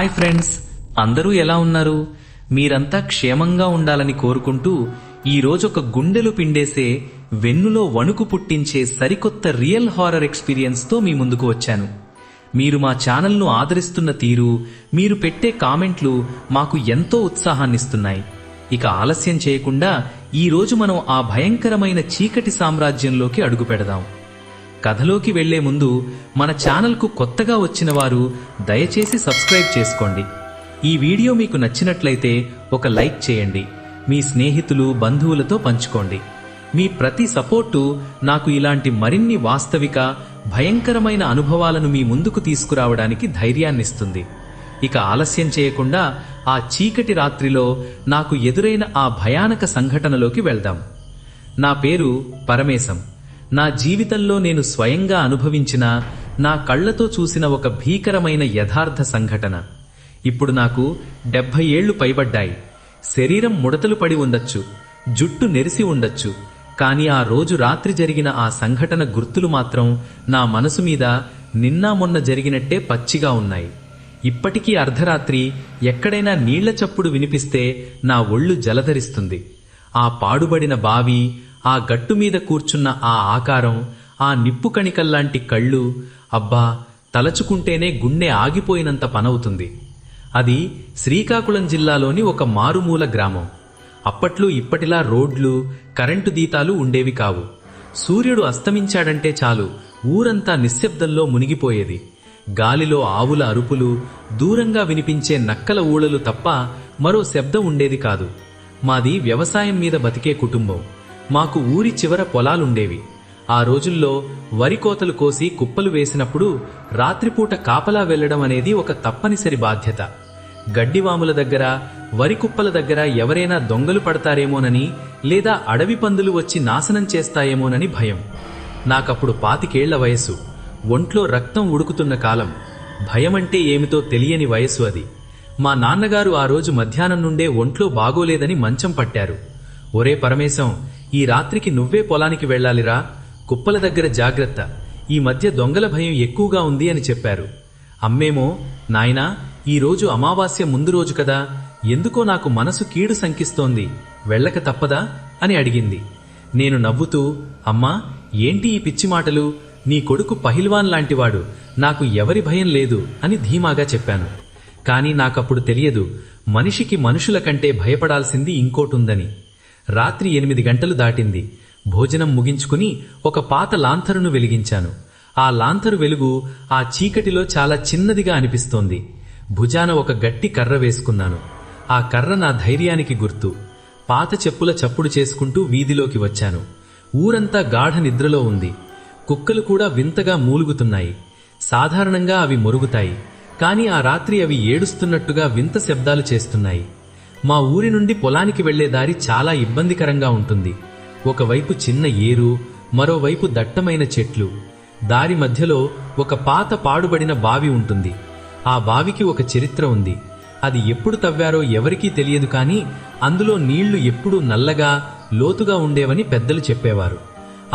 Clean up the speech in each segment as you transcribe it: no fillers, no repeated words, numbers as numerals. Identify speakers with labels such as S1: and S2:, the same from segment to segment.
S1: Hi friends, అందరూ ఎలా ఉన్నారు? మీరంతా క్షేమంగా ఉండాలని కోరుకుంటూ ఈరోజు ఒక గుండెలు పిండేసే, వెన్నులో వణుకు పుట్టించే సరికొత్త రియల్ హారర్ ఎక్స్పీరియన్స్తో మీ ముందుకు వచ్చాను. మీరు మా ఛానల్ను ఆదరిస్తున్న తీరు, మీరు పెట్టే కామెంట్లు మాకు ఎంతో ఉత్సాహాన్నిస్తున్నాయి. ఇక ఆలస్యం చేయకుండా ఈరోజు మనం ఆ భయంకరమైన చీకటి సామ్రాజ్యంలోకి అడుగు పెడదాం. కథలోకి వెళ్లే ముందు మన ఛానల్కు కొత్తగా వచ్చిన వారు దయచేసి సబ్స్క్రైబ్ చేసుకోండి. ఈ వీడియో మీకు నచ్చినట్లయితే ఒక లైక్ చేయండి, మీ స్నేహితులు బంధువులతో పంచుకోండి. మీ ప్రతి సపోర్టు నాకు ఇలాంటి మరిన్ని వాస్తవిక భయంకరమైన అనుభవాలను మీ ముందుకు తీసుకురావడానికి ధైర్యాన్నిస్తుంది. ఇక ఆలస్యం చేయకుండా ఆ చీకటి రాత్రిలో నాకు ఎదురైన ఆ భయానక సంఘటనలోకి వెళ్దాం. నా పేరు పరమేశం. నా జీవితంలో నేను స్వయంగా అనుభవించిన, నా కళ్లతో చూసిన ఒక భీకరమైన యథార్థ సంఘటన. ఇప్పుడు నాకు 70 ఏళ్లు పైబడ్డాయి. శరీరం ముడతలు పడి ఉండొచ్చు, జుట్టు నెరిసి ఉండొచ్చు, కానీ ఆ రోజు రాత్రి జరిగిన ఆ సంఘటన గుర్తులు మాత్రం నా మనసు మీద నిన్న మొన్న జరిగినట్టే పచ్చిగా ఉన్నాయి. ఇప్పటికీ అర్ధరాత్రి ఎక్కడైనా నీళ్ల చప్పుడు వినిపిస్తే నా ఒళ్ళు జలధరిస్తుంది. ఆ పాడుబడిన బావి, ఆ గట్టు మీద కూర్చున్న ఆ ఆకారం, ఆ నిప్పు కణికల్లాంటి కళ్ళు, అబ్బా, తలచుకుంటేనే గుండె ఆగిపోయినంత పనవుతుంది. అది శ్రీకాకుళం జిల్లాలోని ఒక మారుమూల గ్రామం. అప్పట్లో ఇప్పటిలా రోడ్లు, కరెంటు దీతాలు ఉండేవి కావు. సూర్యుడు అస్తమించాడంటే చాలు ఊరంతా నిశ్శబ్దంలో మునిగిపోయేది. గాలిలో ఆవుల అరుపులు, దూరంగా వినిపించే నక్కల ఊళలు తప్ప మరో శబ్దం ఉండేది కాదు. మాది వ్యవసాయం మీద బతికే కుటుంబం. మాకు ఊరి చివర పొలాలుండేవి. ఆ రోజుల్లో వరి కోతలు కోసి కుప్పలు వేసినప్పుడు రాత్రిపూట కాపలా వెళ్లడం అనేది ఒక తప్పనిసరి బాధ్యత. గడ్డివాముల దగ్గర, వరి కుప్పల దగ్గర ఎవరైనా దొంగలు పడతారేమోనని, లేదా అడవి పందులు వచ్చి నాశనం చేస్తాయేమోనని భయం. నాకప్పుడు 25 ఏళ్ల వయసు, ఒంట్లో రక్తం ఉడుకుతున్న కాలం. భయమంటే ఏమిటో తెలియని వయసు అది. మా నాన్నగారు ఆ రోజు మధ్యాహ్నం నుండే ఒంట్లో బాగోలేదని మంచం పట్టారు. ఒరే పరమేశం, ఈ రాత్రికి నువ్వే పొలానికి వెళ్లాలిరా, కుప్పల దగ్గర జాగ్రత్త, ఈ మధ్య దొంగల భయం ఎక్కువగా ఉంది అని చెప్పారు. అమ్మేమో, నాయనా, ఈరోజు అమావాస్య ముందు రోజు కదా, ఎందుకో నాకు మనసు కీడు శంకిస్తోంది, వెళ్ళక తప్పదా అని అడిగింది. నేను నవ్వుతూ, అమ్మా, ఏంటి ఈ పిచ్చి మాటలు, నీ కొడుకు పహిల్వాన్ లాంటివాడు, నాకు ఎవరి భయం లేదు అని ధీమాగా చెప్పాను. కానీ నాకప్పుడు తెలియదు, మనిషికి మనుషుల కంటే భయపడాల్సింది ఇంకోటుందని. రాత్రి 8 గంటలు దాటింది. భోజనం ముగించుకుని ఒక పాత లాంతరును వెలిగించాను. ఆ లాంతరు వెలుగు ఆ చీకటిలో చాలా చిన్నదిగా అనిపిస్తోంది. భుజాన ఒక గట్టి కర్ర వేసుకున్నాను. ఆ కర్ర నా ధైర్యానికి గుర్తు. పాత చెప్పుల చప్పుడు చేసుకుంటూ వీధిలోకి వచ్చాను. ఊరంతా గాఢ నిద్రలో ఉంది. కుక్కలు కూడా వింతగా మూలుగుతున్నాయి. సాధారణంగా అవి మొరుగుతాయి, కానీ ఆ రాత్రి అవి ఏడుస్తున్నట్టుగా వింత శబ్దాలు చేస్తున్నాయి. మా ఊరి నుండి పొలానికి వెళ్లే దారి చాలా ఇబ్బందికరంగా ఉంటుంది. ఒకవైపు చిన్న ఏరు, మరోవైపు దట్టమైన చెట్లు. దారి మధ్యలో ఒక పాత పాడుబడిన బావి ఉంటుంది. ఆ బావికి ఒక చరిత్ర ఉంది. అది ఎప్పుడు తవ్వారో ఎవరికీ తెలియదు, కానీ అందులో నీళ్లు ఎప్పుడూ నల్లగా, లోతుగా ఉండేవని పెద్దలు చెప్పేవారు.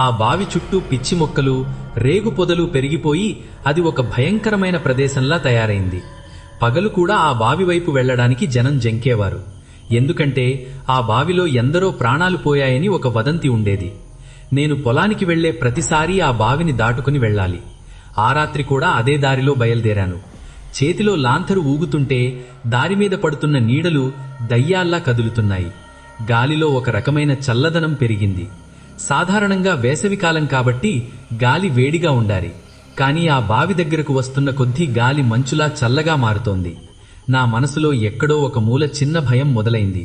S1: ఆ బావి చుట్టూ పిచ్చి మొక్కలు, రేగు పొదలు పెరిగిపోయి అది ఒక భయంకరమైన ప్రదేశంలా తయారైంది. పగలు కూడా ఆ బావి వైపు వెళ్లడానికి జనం జంకేవారు. ఎందుకంటే ఆ బావిలో ఎందరో ప్రాణాలు పోయాయని ఒక వదంతి ఉండేది. నేను పొలానికి వెళ్లే ప్రతిసారీ ఆ బావిని దాటుకుని వెళ్ళాలి. ఆ రాత్రి కూడా అదే దారిలో బయలుదేరాను. చేతిలో లాంతరు ఊగుతుంటే దారిమీద పడుతున్న నీడలు దయ్యాల్లా కదులుతున్నాయి. గాలిలో ఒక రకమైన చల్లదనం పెరిగింది. సాధారణంగా వేసవికాలం కాబట్టి గాలి వేడిగా ఉండాలి, కానీ ఆ బావి దగ్గరకు వస్తున్న కొద్దీ గాలి మంచులా చల్లగా మారుతోంది. నా మనసులో ఎక్కడో ఒక మూల చిన్న భయం మొదలైంది.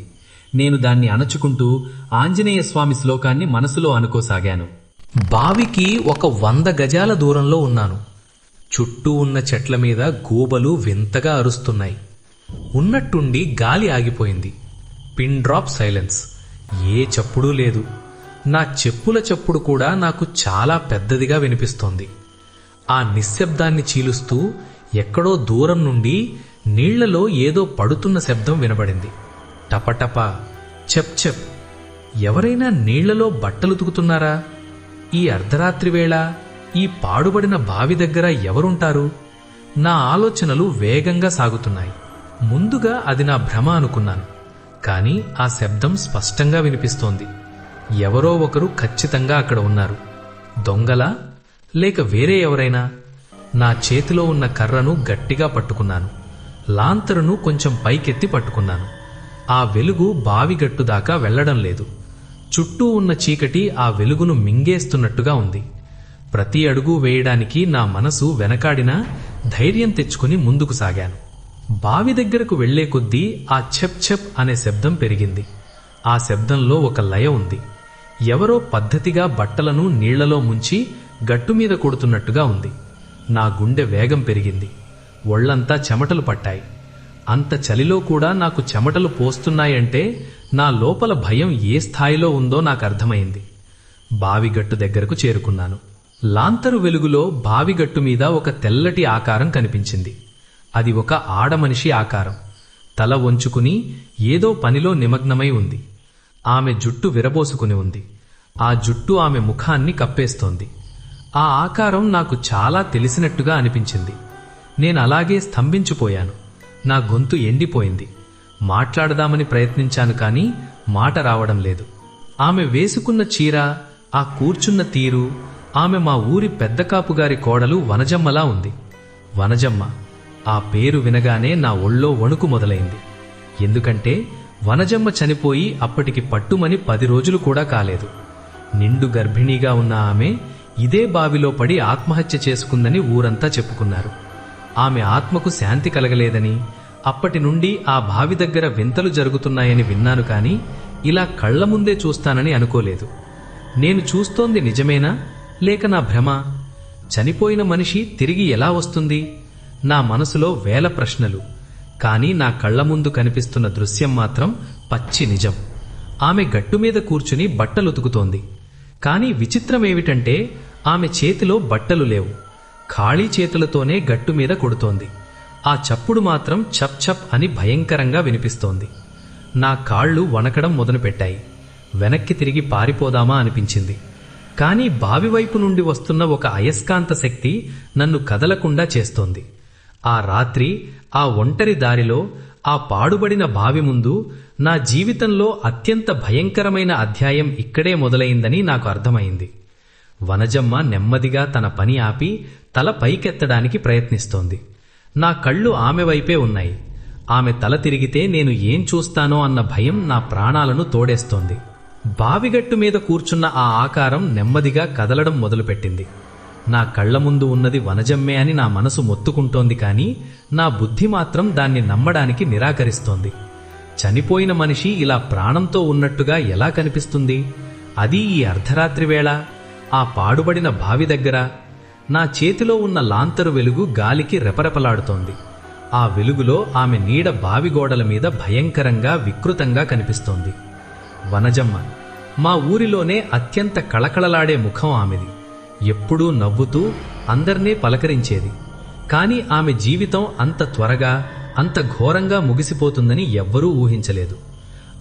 S1: నేను దాన్ని అణచుకుంటూ ఆంజనేయ స్వామి శ్లోకాన్ని మనసులో అనుకోసాగాను. బావికి ఒక 100 గజాల దూరంలో ఉన్నాను. చుట్టూ ఉన్న చెట్ల మీద గూబలు వింతగా అరుస్తున్నాయి. ఉన్నట్టుండి గాలి ఆగిపోయింది. Pin drop silence. ఏ చప్పుడూ లేదు. నా చెప్పుల చప్పుడు కూడా నాకు చాలా పెద్దదిగా వినిపిస్తోంది. ఆ నిశ్శబ్దాన్ని చీలుస్తూ ఎక్కడో దూరం నుండి నీళ్లలో ఏదో పడుతున్న శబ్దం వినబడింది. టపటప, చెప్ చెప్. ఎవరైనా నీళ్లలో బట్టలు ఉతుకుతున్నారా? ఈ అర్ధరాత్రి వేళ ఈ పాడుబడిన బావి దగ్గర ఎవరుంటారు? నా ఆలోచనలు వేగంగా సాగుతున్నాయి.
S2: ముందుగా అది నా భ్రమ అనుకున్నాను. కానీ ఆ శబ్దం స్పష్టంగా వినిపిస్తోంది. ఎవరో ఒకరు ఖచ్చితంగా అక్కడ ఉన్నారు. దొంగలా లేక వేరే ఎవరైనా? నా చేతిలో ఉన్న కర్రను గట్టిగా పట్టుకున్నాను. లాంతరును కొంచెం పైకెత్తి పట్టుకున్నాను. ఆ వెలుగు బావిగట్టు దాకా వెళ్లడం లేదు. చుట్టూ ఉన్న చీకటి ఆ వెలుగును మింగేస్తున్నట్టుగా ఉంది. ప్రతి అడుగు వేయడానికి నా మనసు వెనకాడినా ధైర్యం తెచ్చుకుని ముందుకు సాగాను. బావి దగ్గరకు వెళ్లే కొద్దీ ఆ ఛప్ ఛప్ అనే శబ్దం పెరిగింది. ఆ శబ్దంలో ఒక లయ ఉంది. ఎవరో పద్ధతిగా బట్టలను నీళ్లలో ముంచి గట్టుమీద కొడుతున్నట్టుగా ఉంది. నా గుండె వేగం పెరిగింది. ఒళ్లంతా చెమటలు పట్టాయి. అంత చలిలో కూడా నాకు చెమటలు పోస్తున్నాయంటే నా లోపల భయం ఏ స్థాయిలో ఉందో నాకు అర్థమైంది. బావిగట్టు దగ్గరకు చేరుకున్నాను. లాంతరు వెలుగులో బావిగట్టు మీద ఒక తెల్లటి ఆకారం కనిపించింది. అది ఒక ఆడమనిషి ఆకారం. తల వంచుకుని ఏదో పనిలో నిమగ్నమై ఉంది. ఆమె జుట్టు విరబోసుకుని ఉంది. ఆ జుట్టు ఆమె ముఖాన్ని కప్పేస్తోంది. ఆ ఆకారం నాకు చాలా తెలిసినట్టుగా అనిపించింది. నేను అలాగే స్తంభించిపోయాను. నా గొంతు ఎండిపోయింది. మాట్లాడదామని ప్రయత్నించాను కానీ మాట రావడం లేదు. ఆమె వేసుకున్న చీర, ఆ కూర్చున్న తీరు, ఆమె మా ఊరి పెద్ద కాపుగారి కోడలు వనజమ్మలా ఉంది. వనజమ్మ. ఆ పేరు వినగానే నా ఒళ్ళో వణుకు మొదలైంది. ఎందుకంటే వనజమ్మ చనిపోయి అప్పటికి పట్టుమని 10 రోజులు కూడా కాలేదు. నిండు గర్భిణీగా ఉన్న ఆమె ఇదే బావిలో పడి ఆత్మహత్య చేసుకుందని ఊరంతా చెప్పుకున్నారు. ఆమె ఆత్మకు శాంతి కలగలేదని, అప్పటి నుండి ఆ బావి దగ్గర వింతలు జరుగుతున్నాయని విన్నాను కానీ ఇలా కళ్ల ముందే చూస్తానని అనుకోలేదు. నేను చూస్తోంది నిజమేనా లేక నా భ్రమ? చనిపోయిన మనిషి తిరిగి ఎలా వస్తుంది? నా మనసులో వేల ప్రశ్నలు. కానీ నా కళ్ల ముందు కనిపిస్తున్న దృశ్యం మాత్రం పచ్చి నిజం. ఆమె గట్టుమీద కూర్చుని బట్టలుతుకుతోంది. కానీ విచిత్రమేమిటంటే ఆమె చేతిలో బట్టలు లేవు. ఖాళీ చేతులతోనే గట్టుమీద కొడుతోంది. ఆ చప్పుడు మాత్రం చప్ చప్ అని భయంకరంగా వినిపిస్తోంది. నా కాళ్ళు వణకడం మొదలుపెట్టాయి. వెనక్కి తిరిగి పారిపోదామా అనిపించింది. కానీ బావివైపు నుండి వస్తున్న ఒక అయస్కాంత శక్తి నన్ను కదలకుండా చేస్తోంది. ఆ రాత్రి ఆ ఒంటరి దారిలో ఆ పాడుబడిన బావి ముందు నా జీవితంలో అత్యంత భయంకరమైన అధ్యాయం ఇక్కడే మొదలైందని నాకు అర్థమైంది. వనజమ్మ నెమ్మదిగా తన పని ఆపి తల పైకెత్తడానికి ప్రయత్నిస్తోంది. నా కళ్ళు ఆమె వైపే ఉన్నాయి. ఆమె తల తిరిగితే నేను ఏం చూస్తానో అన్న భయం నా ప్రాణాలను తోడేస్తోంది. బావిగట్టు మీద కూర్చున్న ఆ ఆకారం నెమ్మదిగా కదలడం మొదలుపెట్టింది. నా కళ్ల ముందు ఉన్నది వనజమ్మే అని నా మనసు మొత్తుకుంటోంది కానీ నా బుద్ధి మాత్రం దాన్ని నమ్మడానికి నిరాకరిస్తోంది. చనిపోయిన మనిషి ఇలా ప్రాణంతో ఉన్నట్టుగా ఎలా కనిపిస్తుంది? అది ఈ అర్ధరాత్రి వేళ ఆ పాడుబడిన బావి దగ్గర. నా చేతిలో ఉన్న లాంతరు వెలుగు గాలికి రెపరెపలాడుతోంది. ఆ వెలుగులో ఆమె నీడ బావి గోడల మీద భయంకరంగా వికృతంగా కనిపిస్తోంది. వనజమ్మ. మా ఊరిలోనే అత్యంత కళకళలాడే ముఖం ఆమెది. ఎప్పుడూ నవ్వుతూ అందర్నీ పలకరించేది. కాని ఆమె జీవితం అంత త్వరగా, అంత ఘోరంగా ముగిసిపోతుందని ఎవ్వరూ ఊహించలేదు.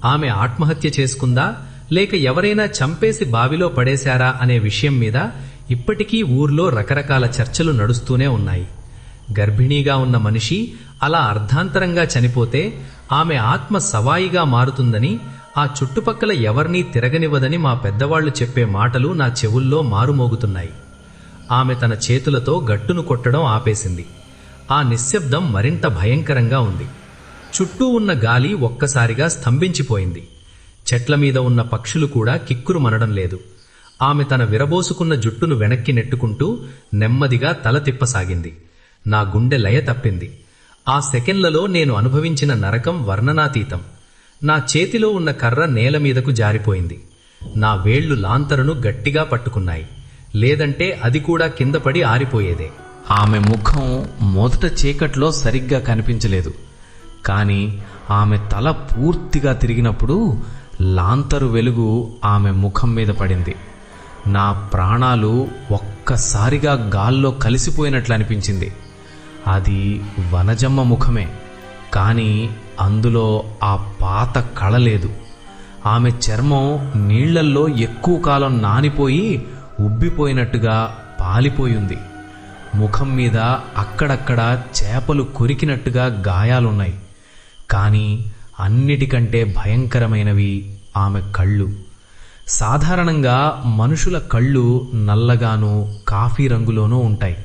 S2: ఆమె ఆత్మహత్య చేసుకుందా లేక ఎవరైనా చంపేసి బావిలో పడేశారా అనే విషయం మీద ఇప్పటికీ ఊర్లో రకరకాల చర్చలు నడుస్తూనే ఉన్నాయి. గర్భిణీగా ఉన్న మనిషి అలా అర్ధాంతరంగా చనిపోతే ఆమె ఆత్మ సవాయిగా మారుతుందని, ఆ చుట్టుపక్కల ఎవర్నీ తిరగనివ్వదని మా పెద్దవాళ్లు చెప్పే మాటలు నా చెవుల్లో మారుమోగుతున్నాయి. ఆమె తన చేతులతో గట్టును కొట్టడం ఆపేసింది. ఆ నిశ్శబ్దం మరింత భయంకరంగా ఉంది. చుట్టూ ఉన్న గాలి ఒక్కసారిగా స్తంభించిపోయింది. చెట్ల మీద ఉన్న పక్షులు కూడా కిక్కురుమనడం లేదు. ఆమె తన విరబోసుకున్న జుట్టును వెనక్కి నెట్టుకుంటూ నెమ్మదిగా తల తిప్పసాగింది. నా గుండె లయ తప్పింది. ఆ సెకండ్లలో నేను అనుభవించిన నరకం వర్ణనాతీతం. నా చేతిలో ఉన్న కర్ర నేల మీదకు జారిపోయింది. నా వేళ్లు లాంతరును గట్టిగా పట్టుకున్నాయి. లేదంటే అది కూడా కిందపడి ఆరిపోయేదే.
S1: ఆమె ముఖం మొదట చీకట్లో సరిగ్గా కనిపించలేదు. కాని ఆమె తల పూర్తిగా తిరిగినప్పుడు లాంతరు వెలుగు ఆమె ముఖం మీద పడింది. నా ప్రాణాలు ఒక్కసారిగా గాల్లో కలిసిపోయినట్లు అనిపించింది. అది వనజమ్మ ముఖమే, కానీ అందులో ఆ పాత కళ లేదు. ఆమె చర్మం నీళ్లల్లో ఎక్కువ కాలం నానిపోయి ఉబ్బిపోయినట్టుగా పాలిపోయింది. ముఖం మీద అక్కడక్కడ చేపలు కొరికినట్టుగా గాయాలున్నాయి.
S2: కానీ అన్నిటికంటే భయంకరమైనవి ఆమె కళ్ళు. సాధారణంగా మనుషుల కళ్ళు నల్లగానూ కాఫీ రంగులోనూ ఉంటాయి.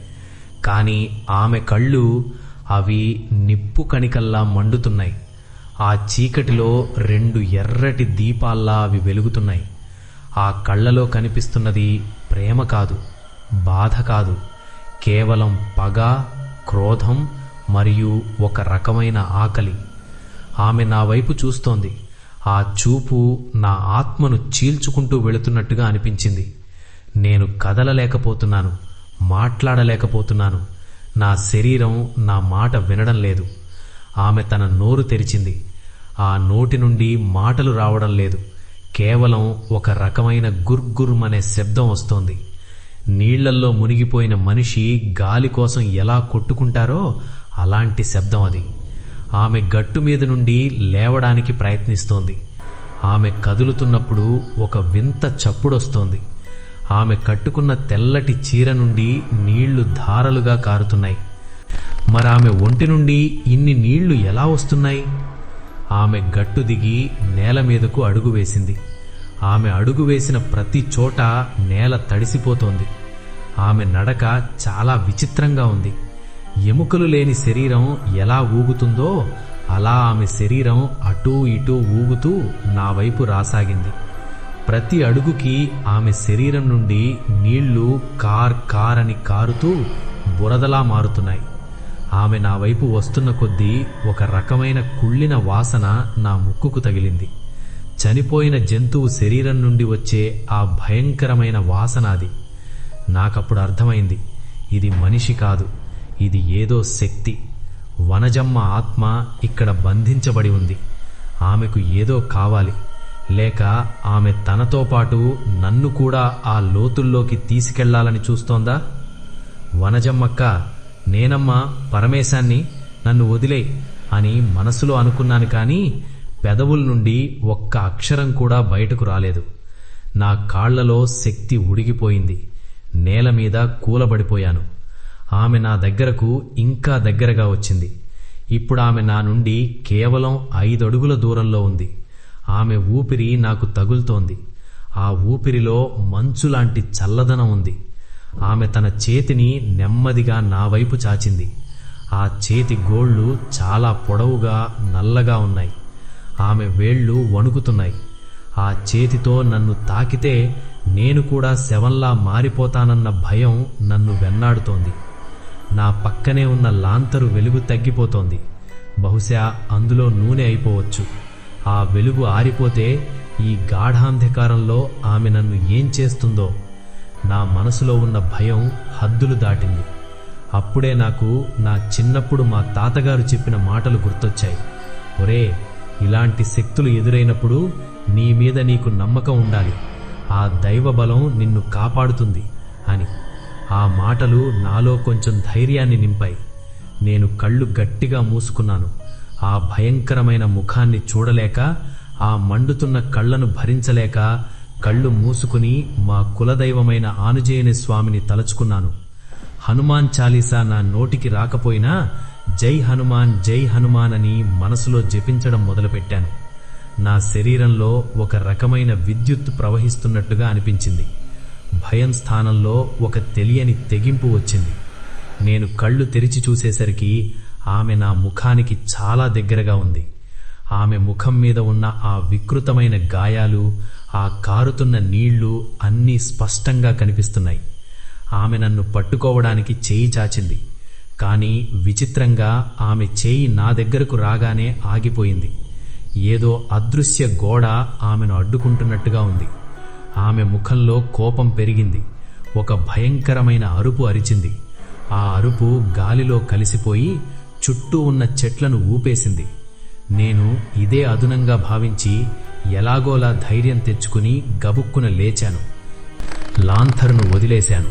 S2: కానీ ఆమె కళ్ళు అవి నిప్పు కణికల్లా మండుతున్నాయి. ఆ చీకటిలో 2 ఎర్రటి దీపాల్లా అవి వెలుగుతున్నాయి. ఆ కళ్ళలో కనిపిస్తున్నది ప్రేమ కాదు, బాధ కాదు, కేవలం పగ, క్రోధం మరియు ఒక రకమైన ఆకలి. ఆమె నా వైపు చూస్తోంది. ఆ చూపు నా ఆత్మను చీల్చుకుంటూ వెళుతున్నట్టుగా అనిపించింది. నేను కదలలేకపోతున్నాను, మాట్లాడలేకపోతున్నాను. నా శరీరం నా మాట వినడం లేదు. ఆమె తన నోరు తెరిచింది. ఆ నోటి నుండి మాటలు రావడం లేదు. కేవలం ఒక రకమైన గుర్గుర్మనే శబ్దం వస్తోంది. నీళ్లల్లో మునిగిపోయిన మనిషి గాలి కోసం ఎలా కొట్టుకుంటారో అలాంటి శబ్దం అది. ఆమె గట్టు మీద నుండి లేవడానికి ప్రయత్నిస్తోంది. ఆమె కదులుతున్నప్పుడు ఒక వింత చప్పుడొస్తోంది. ఆమె కట్టుకున్న తెల్లటి చీర నుండి నీళ్లు ధారలుగా కారుతున్నాయి. మరామె ఒంటి నుండి ఇన్ని నీళ్లు ఎలా వస్తున్నాయి? ఆమె గట్టు దిగి నేల మీదకు అడుగు వేసింది. ఆమె అడుగు వేసిన ప్రతి చోట నేల తడిసిపోతోంది. ఆమె నడక చాలా విచిత్రంగా ఉంది. ఎముకలు లేని శరీరం ఎలా ఊగుతుందో అలా ఆమె శరీరం అటూ ఇటూ ఊగుతూ నా వైపు రాసాగింది. ప్రతి అడుగుకి ఆమె శరీరం నుండి నీళ్లు కార్ అని కారుతూ బురదలా మారుతున్నాయి. ఆమె నా వైపు వస్తున్న కొద్దీ ఒక రకమైన కుళ్ళిన వాసన నా ముక్కుకు తగిలింది. చనిపోయిన జంతువు శరీరం నుండి వచ్చే ఆ భయంకరమైన వాసన అది. నాకప్పుడు అర్థమైంది, ఇది మనిషి కాదు, ఇది ఏదో శక్తి. వనజమ్మ ఆత్మ ఇక్కడ బంధించబడి ఉంది. ఆమెకు ఏదో కావాలి, లేక ఆమె తనతో పాటు నన్ను కూడా ఆ లోతుల్లోకి తీసుకెళ్లాలని చూస్తోందా? వనజమ్మక్క, నేనమ్మా పరమేశాన్ని, నన్ను వదిలే అని మనసులో అనుకున్నాను. కానీ పెదవుల నుండి ఒక్క అక్షరం కూడా బయటకు రాలేదు. నా కాళ్లలో శక్తి ఉడిగిపోయింది. నేల మీద కూలబడిపోయాను. ఆమె నా దగ్గరకు ఇంకా దగ్గరగా వచ్చింది. ఇప్పుడు ఆమె నా నుండి కేవలం 5 అడుగుల దూరంలో ఉంది. ఆమె ఊపిరి నాకు తగులుతోంది. ఆ ఊపిరిలో మంచులాంటి చల్లదనం ఉంది. ఆమె తన చేతిని నెమ్మదిగా నా వైపు చాచింది. ఆ చేతి గోళ్లు చాలా పొడవుగా నల్లగా ఉన్నాయి. ఆమె వేళ్లు వణుకుతున్నాయి. ఆ చేతితో నన్ను తాకితే నేను కూడా శవంలా మారిపోతానన్న భయం నన్ను వెన్నాడుతోంది. నా పక్కనే ఉన్న లాంతరు వెలుగు తగ్గిపోతోంది. బహుశా అందులో నూనె అయిపోవచ్చు. ఆ వెలుగు ఆరిపోతే ఈ గాఢాంధకారంలో ఆమె నన్ను ఏం చేస్తుందో? నా మనసులో ఉన్న భయం హద్దులు దాటింది. అప్పుడే నాకు నా చిన్నప్పుడు మా తాతగారు చెప్పిన మాటలు గుర్తొచ్చాయి. ఒరే, ఇలాంటి శక్తులు ఎదురైనప్పుడు నీ మీద నీకు నమ్మకం ఉండాలి. ఆ దైవ బలం నిన్ను కాపాడుతుంది అని. ఆ మాటలు నాలో కొంచెం ధైర్యాన్ని నింపాయి. నేను కళ్ళు గట్టిగా మూసుకున్నాను. ఆ భయంకరమైన ముఖాన్ని చూడలేక, ఆ మండుతున్న కళ్లను భరించలేక కళ్ళు మూసుకుని మా కులదైవమైన ఆంజనేయ స్వామిని తలుచుకున్నాను. హనుమాన్ చాలీసా నా నోటికి రాకపోయినా జై హనుమాన్ జై హనుమాన్ అని మనసులో జపించడం మొదలుపెట్టాను. నా శరీరంలో ఒక రకమైన విద్యుత్ ప్రవహిస్తున్నట్టుగా అనిపించింది. భయం స్థానంలో ఒక తెలియని తెగింపు వచ్చింది. నేను కళ్ళు తెరిచి చూసేసరికి ఆమె నా ముఖానికి చాలా దగ్గరగా ఉంది. ఆమె ముఖం మీద ఉన్న ఆ వికృతమైన గాయాలు, ఆ కారుతున్న నీళ్లు అన్నీ స్పష్టంగా కనిపిస్తున్నాయి. ఆమె నన్ను పట్టుకోవడానికి చేయి చాచింది. కానీ విచిత్రంగా ఆమె చేయి నా దగ్గరకు రాగానే ఆగిపోయింది. ఏదో అదృశ్య గోడ ఆమెను అడ్డుకుంటున్నట్టుగా ఉంది. ఆమె ముఖంలో కోపం పెరిగింది. ఒక భయంకరమైన అరుపు అరిచింది. ఆ అరుపు గాలిలో కలిసిపోయి చుట్టూ ఉన్న చెట్లను ఊపేసింది. నేను ఇదే అదునంగా భావించి ఎలాగోలా ధైర్యం తెచ్చుకుని గబుక్కున లేచాను. లాంథరును వదిలేశాను.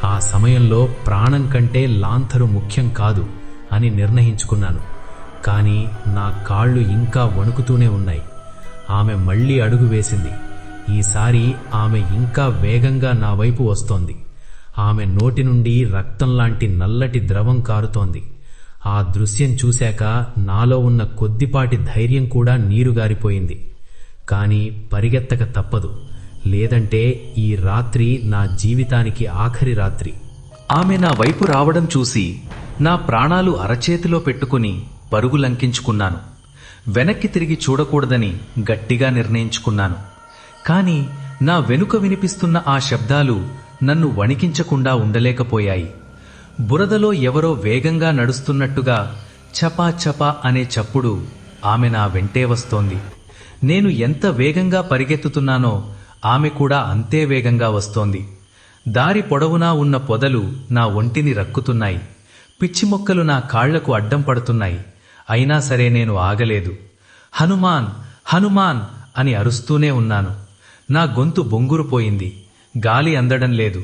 S2: ఆ సమయంలో ప్రాణం కంటే లాంథరు ముఖ్యం కాదు అని నిర్ణయించుకున్నాను. కానీ నా కాళ్ళు ఇంకా వణుకుతూనే ఉన్నాయి. ఆమె మళ్లీ అడుగు వేసింది. ఈసారి ఆమె ఇంకా వేగంగా నా వైపు వస్తోంది. ఆమె నోటి నుండి రక్తంలాంటి నల్లటి ద్రవం కారుతోంది. ఆ దృశ్యం చూశాక నాలో ఉన్న కొద్దిపాటి ధైర్యం కూడా నీరుగారిపోయింది. కాని పరిగెత్తక తప్పదు, లేదంటే ఈ రాత్రి నా జీవితానికి ఆఖరి రాత్రి.
S1: ఆమె నా వైపు రావడం చూసి నా ప్రాణాలు అరచేతిలో పెట్టుకుని పరుగు లంకించుకున్నాను. వెనక్కి తిరిగి చూడకూడదని గట్టిగా నిర్ణయించుకున్నాను. కాని నా వెనుక వినిపిస్తున్న ఆ శబ్దాలు నన్ను వణికించకుండా ఉండలేకపోయాయి. బురదలో ఎవరో వేగంగా నడుస్తున్నట్టుగా చపా చపా అనే చప్పుడు ఆమె నా వెంటే వస్తోంది. నేను ఎంత వేగంగా పరిగెత్తుతున్నానో ఆమె కూడా అంతే వేగంగా వస్తోంది. దారి పొడవునా ఉన్న పొదలు నా ఒంటిని రక్కుతున్నాయి. పిచ్చి మొక్కలు నా కాళ్లకు అడ్డం పడుతున్నాయి. అయినా సరే నేను ఆగలేదు. హనుమాన్, హనుమాన్ అని అరుస్తూనే ఉన్నాను. నా గొంతు బొంగురుపోయింది. గాలి అందడం లేదు.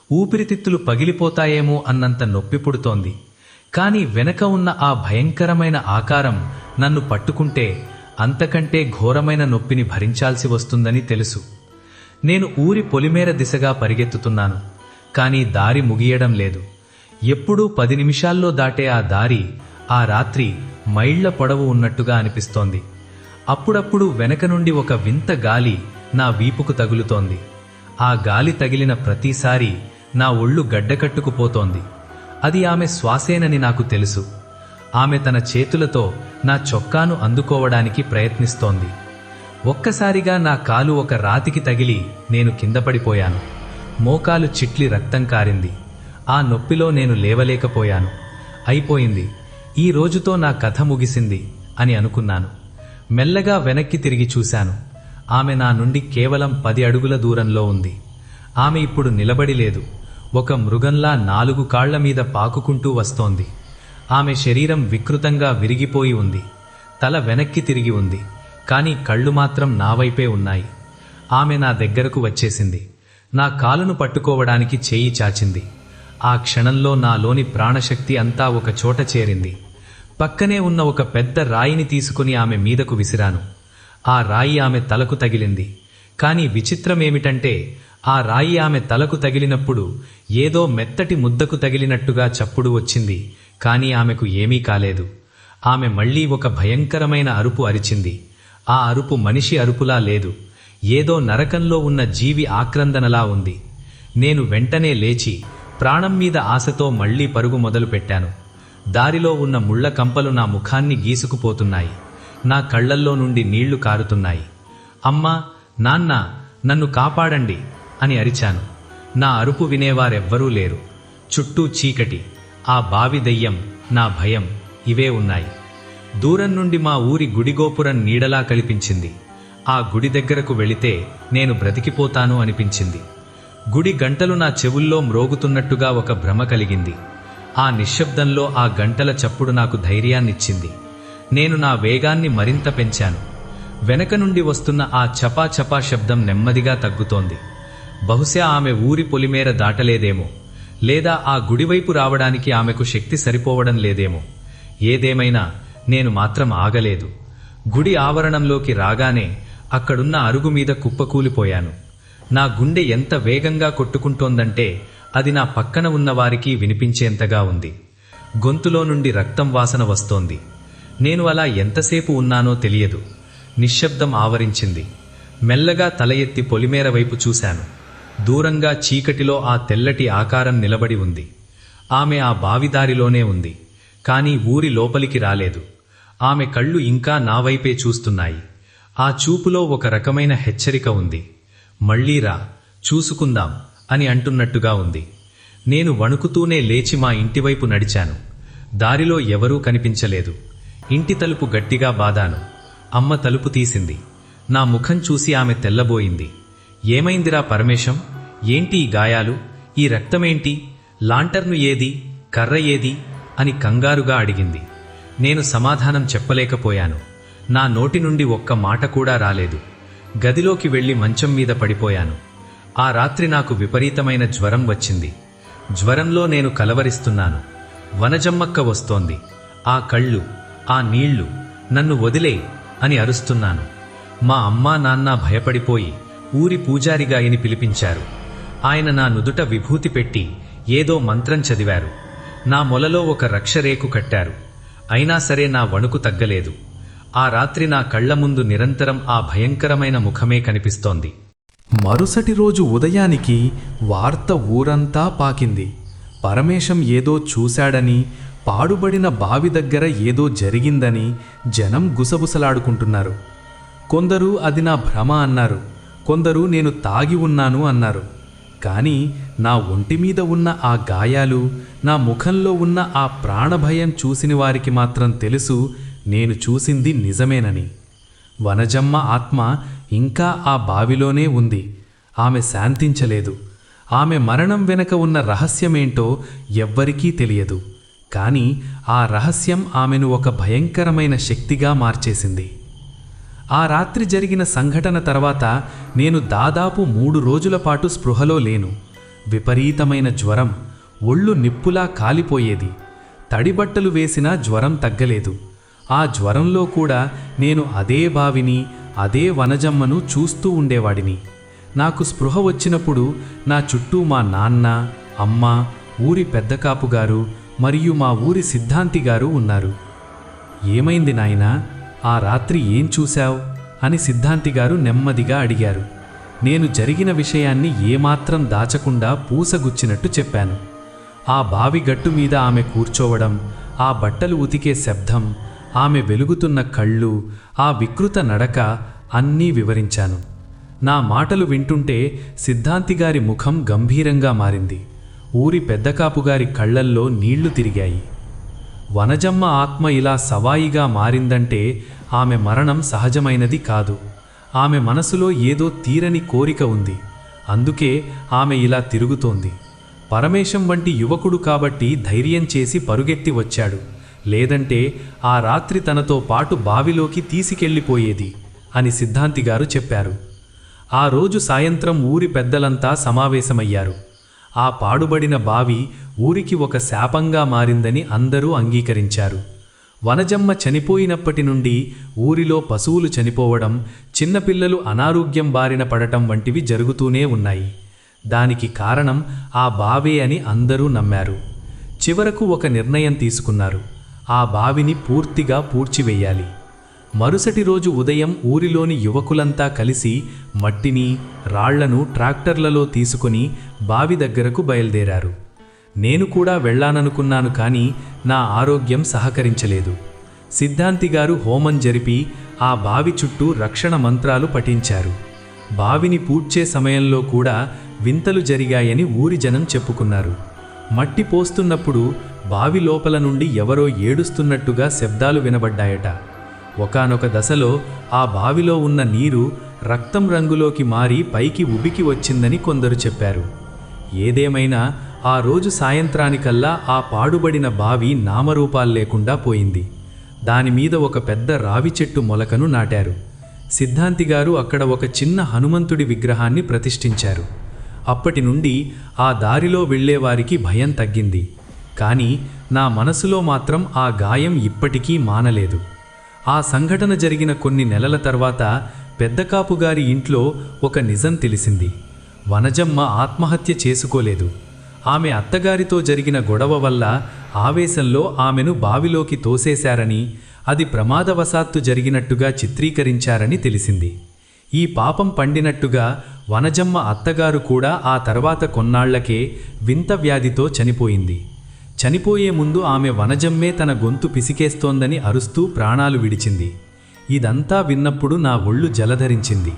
S1: ఊపిరితిత్తులు పగిలిపోతాయేమో అన్నంత నొప్పి పుడుతోంది. కాని వెనక ఉన్న ఆ భయంకరమైన ఆకారం నన్ను పట్టుకుంటే అంతకంటే ఘోరమైన నొప్పిని భరించాల్సి వస్తుందని తెలుసు. నేను ఊరి పొలిమేర దిశగా పరిగెత్తుతున్నాను. కాని దారి ముగియడం లేదు. ఎప్పుడూ 10 నిమిషాల్లో దాటే ఆ దారి ఆ రాత్రి మైళ్ల పొడవు ఉన్నట్టుగా అనిపిస్తోంది. అప్పుడప్పుడు వెనక నుండి ఒక వింత గాలి నా వీపుకు తగులుతోంది. ఆ గాలి తగిలిన ప్రతిసారి నా ఒళ్ళు గడ్డకట్టుకుపోతోంది. అది ఆమె శ్వాసేనని నాకు తెలుసు. ఆమె తన చేతులతో నా చొక్కాను అందుకోవడానికి ప్రయత్నిస్తోంది. ఒక్కసారిగా నా కాలు ఒక రాతికి తగిలి నేను కింద పడిపోయాను. మోకాలు చిట్లి రక్తం కారింది. ఆ నొప్పిలో నేను లేవలేకపోయాను. అయిపోయింది, ఈ రోజుతో నా కథ ముగిసింది అని అనుకున్నాను. మెల్లగా వెనక్కి తిరిగి చూశాను. ఆమె నా నుండి కేవలం 10 అడుగుల దూరంలో ఉంది. ఆమె ఇప్పుడు నిలబడి లేదు. ఒక మృగంలా 4 కాళ్ల మీద పాకుకుంటూ వస్తోంది. ఆమె శరీరం వికృతంగా విరిగిపోయి ఉంది. తల వెనక్కి తిరిగి ఉంది. కాని కళ్ళు మాత్రం నా వైపే ఉన్నాయి. ఆమె నా దగ్గరకు వచ్చేసింది. నా కాలును పట్టుకోవడానికి చేయి చాచింది. ఆ క్షణంలో నాలోని ప్రాణశక్తి అంతా ఒక చోట చేరింది. పక్కనే ఉన్న ఒక పెద్ద రాయిని తీసుకుని ఆమె మీదకు విసిరాను. ఆ రాయి ఆమె తలకు తగిలింది. కాని విచిత్రమేమిటంటే ఆ రాయి ఆమె తలకు తగిలినప్పుడు ఏదో మెత్తటి ముద్దకు తగిలినట్టుగా చప్పుడు వచ్చింది. కాని ఆమెకు ఏమీ కాలేదు. ఆమె మళ్లీ ఒక భయంకరమైన అరుపు అరిచింది. ఆ అరుపు మనిషి అరుపులా లేదు. ఏదో నరకంలో ఉన్న జీవి ఆక్రందనలా ఉంది. నేను వెంటనే లేచి ప్రాణం మీద ఆశతో మళ్లీ పరుగు మొదలుపెట్టాను. దారిలో ఉన్న ముళ్ల కంపలు నా ముఖాన్ని గీసుకుపోతున్నాయి. నా కళ్లల్లో నుండి నీళ్లు కారుతున్నాయి. అమ్మా, నాన్న, నన్ను కాపాడండి అని అరిచాను. నా అరుపు వినేవారెవ్వరూ లేరు. చుట్టూ చీకటి, ఆ బావి దెయ్యం, నా భయం ఇవే ఉన్నాయి. దూరం నుండి మా ఊరి గుడిగోపురం నీడలా కనిపించింది. ఆ గుడి దగ్గరకు వెళితే నేను బ్రతికిపోతాను అనిపించింది. గుడి గంటలు నా చెవుల్లో మ్రోగుతున్నట్టుగా ఒక భ్రమ కలిగింది. ఆ నిశ్శబ్దంలో ఆ గంటల చప్పుడు నాకు ధైర్యాన్నిచ్చింది. నేను నా వేగాన్ని మరింత పెంచాను. వెనక నుండి వస్తున్న ఆ చపా చపా శబ్దం నెమ్మదిగా తగ్గుతోంది. బహుశా ఆమె ఊరి పొలిమేర దాటలేదేమో, లేదా ఆ గుడివైపు రావడానికి ఆమెకు శక్తి సరిపోవడం లేదేమో. ఏదేమైనా నేను మాత్రం ఆగలేదు. గుడి ఆవరణంలోకి రాగానే అక్కడున్న అరుగు మీద కుప్పకూలిపోయాను. నా గుండె ఎంత వేగంగా కొట్టుకుంటోందంటే అది నా పక్కన ఉన్నవారికి వినిపించేంతగా ఉంది. గొంతులో నుండి రక్తం వాసన వస్తోంది. నేను అలా ఎంతసేపు ఉన్నానో తెలియదు. నిశ్శబ్దం ఆవరించింది. మెల్లగా తల ఎత్తి పొలిమేర వైపు చూశాను. దూరంగా చీకటిలో ఆ తెల్లటి ఆకారం నిలబడి ఉంది. ఆమె ఆ బావిదారిలోనే ఉంది. కాని ఊరి లోపలికి రాలేదు. ఆమె కళ్ళు ఇంకా నా వైపే చూస్తున్నాయి. ఆ చూపులో ఒక రకమైన హెచ్చరిక ఉంది. మళ్లీ రా, చూసుకుందాం అని అంటున్నట్టుగా ఉంది. నేను వణుకుతూనే లేచి మా ఇంటివైపు నడిచాను. దారిలో ఎవరూ కనిపించలేదు. ఇంటి తలుపు గట్టిగా బాదాను. అమ్మ తలుపు తీసింది. నా ముఖం చూసి ఆమె తెల్లబోయింది. ఏమైందిరా పరమేశం? ఏంటి ఈ గాయాలు? ఈ రక్తమేంటి? లాంటర్ను ఏది? కర్ర ఏది? అని కంగారుగా అడిగింది. నేను సమాధానం చెప్పలేకపోయాను. నా నోటి నుండి ఒక్క మాట కూడా రాలేదు. గదిలోకి వెళ్లి మంచం మీద పడిపోయాను. ఆ రాత్రి నాకు విపరీతమైన జ్వరం వచ్చింది. జ్వరంలో నేను కలవరిస్తున్నాను. వనజమ్మక్క వస్తోంది. ఆ కళ్ళు, ఆ నీళ్లు, నన్ను వదిలే అని అరుస్తున్నాను. మా అమ్మా నాన్న భయపడిపోయి ఊరి పూజారిగాయని పిలిపించారు. ఆయన నా నుదుట విభూతి పెట్టి ఏదో మంత్రం చదివారు. నా మొలలో ఒక రక్షరేకు కట్టారు. అయినా సరే నా వణుకు తగ్గలేదు. ఆ రాత్రి నా కళ్ల ముందు నిరంతరం ఆ భయంకరమైన ముఖమే కనిపిస్తోంది.
S3: మరుసటి రోజు ఉదయానికి వార్త ఊరంతా పాకింది. పరమేశం ఏదో చూశాడని, పాడుబడిన బావి దగ్గర ఏదో జరిగిందని జనం గుసగుసలాడుకుంటున్నారు. కొందరు అది నా భ్రమ అన్నారు, కొందరు నేను తాగి ఉన్నాను అన్నారు. కానీ నా ఒంటి మీద ఉన్న ఆ గాయాలు, నా ముఖంలో ఉన్న ఆ ప్రాణభయం చూసిన వారికి మాత్రం తెలుసు నేను చూసింది నిజమేనని. వనజమ్మ ఆత్మ ఇంకా ఆ బావిలోనే ఉంది. ఆమె శాంతించలేదు. ఆమె మరణం వెనక ఉన్న రహస్యమేంటో ఎవ్వరికీ తెలియదు. కానీ ఆ రహస్యం ఆమెను ఒక భయంకరమైన శక్తిగా మార్చేసింది. ఆ రాత్రి జరిగిన సంఘటన తర్వాత నేను దాదాపు 3 రోజుల పాటు స్పృహలో లేను. విపరీతమైన జ్వరం, ఒళ్ళు నిప్పులా కాలిపోయేది. తడిబట్టలు వేసినా జ్వరం తగ్గలేదు. ఆ జ్వరంలో కూడా నేను అదే బావిని, అదే వనజమ్మను చూస్తూ ఉండేవాడిని. నాకు స్పృహ వచ్చినప్పుడు నా చుట్టూ మా నాన్న, అమ్మ, ఊరి పెద్దకాపుగారు మరియు మా ఊరి సిద్ధాంతిగారు ఉన్నారు. ఏమైంది నాయనా, ఆ రాత్రి ఏం చూశావ్ అని సిద్ధాంతిగారు నెమ్మదిగా అడిగారు. నేను జరిగిన విషయాన్ని ఏమాత్రం దాచకుండా పూసగుచ్చినట్టు చెప్పాను. ఆ బావి గట్టు మీద ఆమె కూర్చోవడం, ఆ బట్టలు ఉతికే శబ్దం, ఆమె వెలుగుతున్న కళ్ళు, ఆ వికృత నడక అన్నీ వివరించాను. నా మాటలు వింటుంటే సిద్ధాంతిగారి ముఖం గంభీరంగా మారింది. ఊరి పెద్దకాపుగారి కళ్లల్లో నీళ్లు తిరిగాయి. వనజమ్మ ఆత్మ ఇలా సవాయిగా మారిందంటే ఆమె మరణం సహజమైనది కాదు. ఆమె మనసులో ఏదో తీరని కోరిక ఉంది. అందుకే ఆమె ఇలా తిరుగుతోంది. పరమేశం వంటి యువకుడు కాబట్టి ధైర్యం చేసి పరుగెత్తి వచ్చాడు. లేదంటే ఆ రాత్రి తనతో పాటు బావిలోకి తీసుకెళ్ళిపోయేది అని సిద్ధాంతిగారు చెప్పారు. ఆ రోజు సాయంత్రం ఊరి పెద్దలంతా సమావేశమయ్యారు. ఆ పాడుబడిన బావి ఊరికి ఒక శాపంగా మారిందని అందరూ అంగీకరించారు. వనజమ్మ చనిపోయినప్పటి నుండి ఊరిలో పశువులు చనిపోవడం, చిన్నపిల్లలు అనారోగ్యం బారిన పడటం వంటివి జరుగుతూనే ఉన్నాయి. దానికి కారణం ఆ బావే అని అందరూ నమ్మారు. చివరకు ఒక నిర్ణయం తీసుకున్నారు. ఆ బావిని పూర్తిగా పూడ్చివేయాలి. మరుసటి రోజు ఉదయం ఊరిలోని యువకులంతా కలిసి మట్టిని, రాళ్లను ట్రాక్టర్లలో తీసుకుని బావి దగ్గరకు బయలుదేరారు. నేను కూడా వెళ్ళాననుకున్నాను, కానీ నా ఆరోగ్యం సహకరించలేదు. సిద్ధాంతిగారు హోమం జరిపి ఆ బావి చుట్టూ రక్షణ మంత్రాలు పఠించారు. బావిని పూడ్చే సమయంలో కూడా వింతలు జరిగాయని ఊరి జనం చెప్పుకున్నారు. మట్టి పోస్తున్నప్పుడు బావి లోపల నుండి ఎవరో ఏడుస్తున్నట్టుగా శబ్దాలు వినబడ్డాయట. ఒకానొక దశలో ఆ బావిలో ఉన్న నీరు రక్తం రంగులోకి మారి పైకి ఉబికి వచ్చిందని కొందరు చెప్పారు. ఏదేమైనా ఆ రోజు సాయంత్రానికల్లా ఆ పాడుబడిన బావి నామరూపాల్లేకుండా పోయింది. దానిమీద ఒక పెద్ద రావి చెట్టు మొలకను నాటారు. సిద్ధాంతిగారు అక్కడ ఒక చిన్న హనుమంతుడి విగ్రహాన్ని ప్రతిష్ఠించారు. అప్పటి నుండి ఆ దారిలో వెళ్ళేవారికి భయం తగ్గింది. కానీ నా మనసులో మాత్రం ఆ గాయం ఇప్పటికీ మానలేదు. ఆ సంఘటన జరిగిన కొన్ని నెలల తర్వాత పెద్దకాపుగారి ఇంట్లో ఒక నిజం తెలిసింది. వనజమ్మ ఆత్మహత్య చేసుకోలేదు. ఆమె అత్తగారితో జరిగిన గొడవ వల్ల ఆవేశంలో ఆమెను బావిలోకి తోసేశారని, అది ప్రమాదవశాత్తు జరిగినట్టుగా చిత్రీకరించారని తెలిసింది. ఈ పాపం పండినట్టుగా వనజమ్మ అత్తగారు కూడా ఆ తర్వాత కొన్నాళ్లకే వింత వ్యాధితో చనిపోయింది. చనిపోయే ముందు ఆమె వనజమ్మే తన గొంతు పిసికేస్తోందని అరుస్తూ ప్రాణాలు విడిచింది. ఇదంతా విన్నప్పుడు నా ఒళ్ళు జలధరించింది.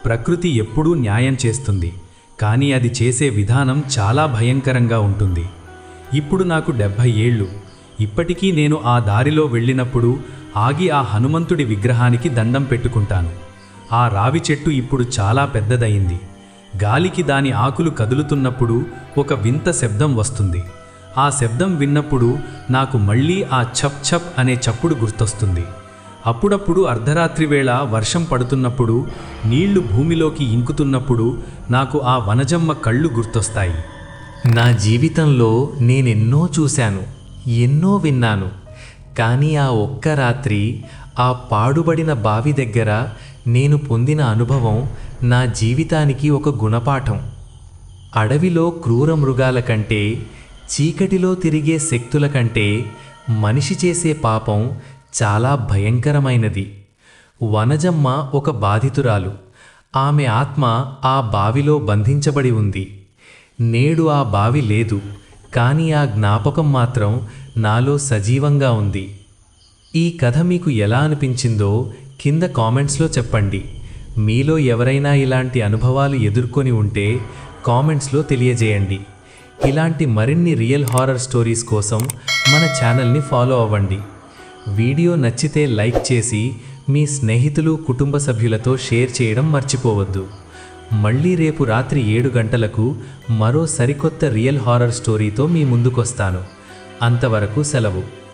S3: ప్రకృతి ఎప్పుడూ న్యాయం చేస్తుంది, కానీ అది చేసే విధానం చాలా భయంకరంగా ఉంటుంది. ఇప్పుడు నాకు 70 ఏళ్ళు. ఇప్పటికీ నేను ఆ దారిలో వెళ్ళినప్పుడు ఆగి ఆ హనుమంతుడి విగ్రహానికి దండం పెట్టుకుంటాను. ఆ రావి చెట్టు ఇప్పుడు చాలా పెద్దదయింది. గాలికి దాని ఆకులు కదులుతున్నప్పుడు ఒక వింత శబ్దం వస్తుంది. ఆ శబ్దం విన్నప్పుడు నాకు మళ్ళీ ఆ ఛప్ ఛప్ అనే చప్పుడు గుర్తొస్తుంది. అప్పుడప్పుడు అర్ధరాత్రి వేళ వర్షం పడుతున్నప్పుడు, నీళ్లు భూమిలోకి ఇంకుతున్నప్పుడు నాకు ఆ వనజమ్మ కళ్ళు గుర్తొస్తాయి.
S4: నా జీవితంలో నేనెన్నో చూశాను, ఎన్నో విన్నాను. కానీ ఆ ఒక్క రాత్రి ఆ పాడుబడిన బావి దగ్గర నేను పొందిన అనుభవం నా జీవితానికి ఒక గుణపాఠం. అడవిలో క్రూర మృగాల కంటే, చీకటిలో తిరిగే శక్తుల కంటే మనిషి చేసే పాపం చాలా భయంకరమైనది. వనజమ్మ ఒక బాధితురాలు. ఆమె ఆత్మ ఆ బావిలో బంధించబడి ఉంది. నేడు ఆ బావి లేదు, కానీ ఆ జ్ఞాపకం మాత్రం నాలో సజీవంగా ఉంది. ఈ కథ మీకు ఎలా అనిపించిందో కింద కామెంట్స్లో చెప్పండి. మీలో ఎవరైనా ఇలాంటి అనుభవాలు ఎదుర్కొని ఉంటే కామెంట్స్లో తెలియజేయండి. ఇలాంటి మరిన్ని రియల్ హారర్ స్టోరీస్ కోసం మన ఛానల్ని ఫాలో అవ్వండి. వీడియో నచ్చితే లైక్ చేసి మీ స్నేహితులు, కుటుంబ సభ్యులతో షేర్ చేయడం మర్చిపోవద్దు. మళ్ళీ రేపు రాత్రి 7 గంటలకు మరో సరికొత్త రియల్ హారర్ స్టోరీతో మీ ముందుకొస్తాను. అంతవరకు సెలవు.